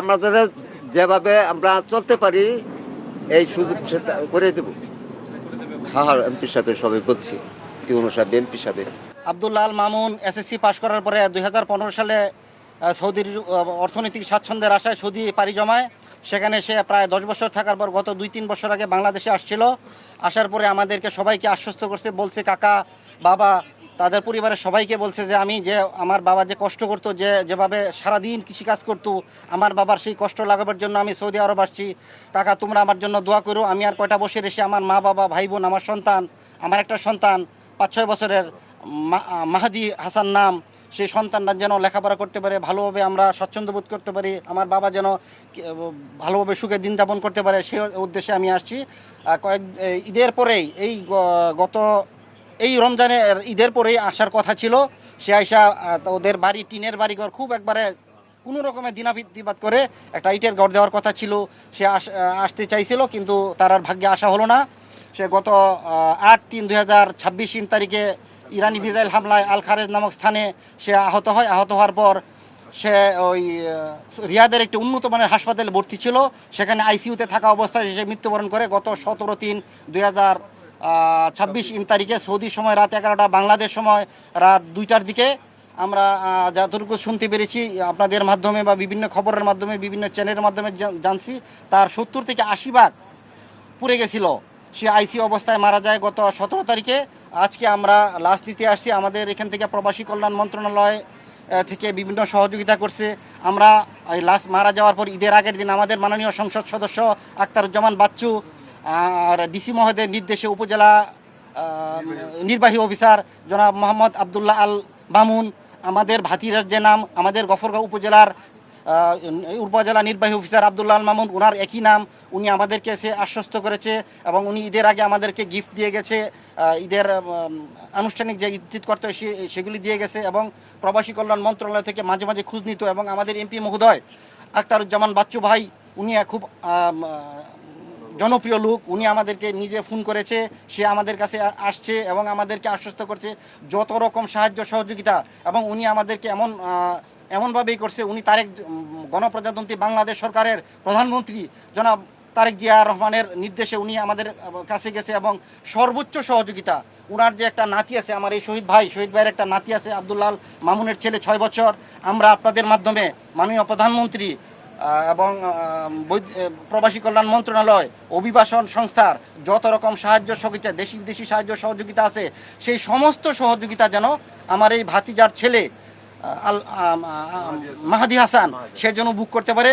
আমাদের যেভাবে আমরা চলতে পারি এই সুযোগ করে দেব। হ্যাঁ হ্যাঁ, এমপি সাহেবের সবাই বলছি, টিউনো সাহেব, এমপি সাহেব। আব্দুল্লাহ আল মামুন এসএসসি পাশ করার পরে 2015 সালে সৌদির অর্থনৈতিক স্বাচ্ছন্দ্যের আশায় সৌদি পাড়ি জমায়। সেখানে সে প্রায় 10 বছর থাকার পর গত 2-3 বছর আগে বাংলাদেশে আসছিল। আসার পরে আমাদেরকে সবাইকে আশ্বস্ত করছে, বলছে কাকা বাবা তাদের পরিবারের সবাইকে বলছে যে আমি যে আমার বাবা যে কষ্ট করতো, যেভাবে সারাদিন কৃষিকাজ করতো, আমার বাবার সেই কষ্ট লাগাবার জন্য আমি সৌদি আরব আসছি। কাকা তোমরা আমার জন্য দোয়া করো, আমি আর কয়টা বসে এসে আমার মা বাবা ভাই বোন আমার সন্তান, আমার একটা সন্তান 5-6 বছরের মাহাদি হাসান নাম, সেই সন্তানরা যেন লেখাপড়া করতে পারে, ভালোভাবে আমরা স্বচ্ছন্দ্য বোধ করতে পারি, আমার বাবা যেন ভালোভাবে সুখে দিন যাপন করতে পারে, সেই উদ্দেশ্যে আমি আসছি। ঈদের পরেই গত এই রমজানের ঈদের পরেই আসার কথা ছিল। সে আইসা ওদের বাড়ি টিনের বাড়িঘর খুব একবারে কোনো রকমের দিনাতিপাত করে একটা ইটের ঘর দেওয়ার কথা ছিল। সে আসতে চাইছিল, কিন্তু তার আর ভাগ্যে আসা হলো না। সে গত 8/3/2026 তারিখে ইরানি মিসাইল হামলায় আল খারেজ নামক স্থানে সে আহত হয়। আহত হওয়ার পর সে ওই রিয়াদের একটি উন্নত মানের হাসপাতালে ভর্তি ছিল। সেখানে আইসিইউতে থাকা অবস্থায় সে মৃত্যুবরণ করে গত 17/3/2026 তারিখে সৌদি সময় রাত 11টা, বাংলাদেশ সময় রাত 2টার দিকে। আমরা যতটুকু শুনতে পেরেছি আপনাদের মাধ্যমে বা বিভিন্ন খবরের মাধ্যমে, বিভিন্ন চ্যানেলের মাধ্যমে জানছি, তার 70 থেকে 80 ভাগ পুড়ে গেছিল। সে আইসিইউ অবস্থায় মারা যায় গত 17 তারিখে। আজকে আমরা লাশ দিতে আসছি। আমাদের এখান থেকে প্রবাসী কল্যাণ মন্ত্রণালয় থেকে বিভিন্ন সহযোগিতা করছে। আমরা এই লাশ মারা যাওয়ার পর ঈদের আগের দিন আমাদের মাননীয় সংসদ সদস্য আখতারুজ্জামান বাচ্চু আর ডিসি মহোদয়ের নির্দেশে উপজেলা নির্বাহী অফিসার জনাব মোহাম্মদ আবদুল্লাহ আল মামুন, আমাদের ভাতিরার যে নাম, আমাদের গফরগাঁও উপজেলা নির্বাহী অফিসার আবদুল্লাহ আল মামুন, ওনার একই নাম। উনি আমাদেরকে এসে আশ্বস্ত করেছে এবং উনি ঈদের আগে আমাদেরকে গিফট দিয়ে গেছে, ঈদের আনুষ্ঠানিক যে ঈদ করতে হয় সেগুলি দিয়ে গেছে। এবং প্রবাসী কল্যাণ মন্ত্রণালয় থেকে মাঝে মাঝে খোঁজ নিত। এবং আমাদের এমপি মহোদয় আখতারুজ্জামান বাচ্চু ভাই, উনি খুব জনপ্রিয় লোক, উনি আমাদেরকে নিজে ফোন করেছে, সে আমাদের কাছে আসছে এবং আমাদেরকে আশ্বস্ত করছে যত রকম সাহায্য সহযোগিতা। এবং উনি আমাদেরকে এমনভাবেই করছে, উনি গণপ্রজাতন্ত্রী বাংলাদেশ সরকারের প্রধানমন্ত্রী জনাব তারেক জিয়া রহমানের নির্দেশে উনি আমাদের কাছে গেছে এবং সর্বোচ্চ সহযোগিতা। উনার যে একটা নাতি আছে, আমার এই শহীদ ভাইয়ের একটা নাতি আছে, আবদুল্লাহ মামুনের ছেলে, 6 বছর। আমরা আপনাদের মাধ্যমে মাননীয় প্রধানমন্ত্রী এবং প্রবাসী কল্যাণ মন্ত্রণালয়, অভিবাসন সংস্থার যত রকম সাহায্য সহযোগিতা, দেশি বিদেশি সাহায্য সহযোগিতা আছে, সেই সমস্ত সহযোগিতা যেন আমার এই ভাতিজার ছেলে মাহাদি হাসান সে যেন বুক করতে পারে।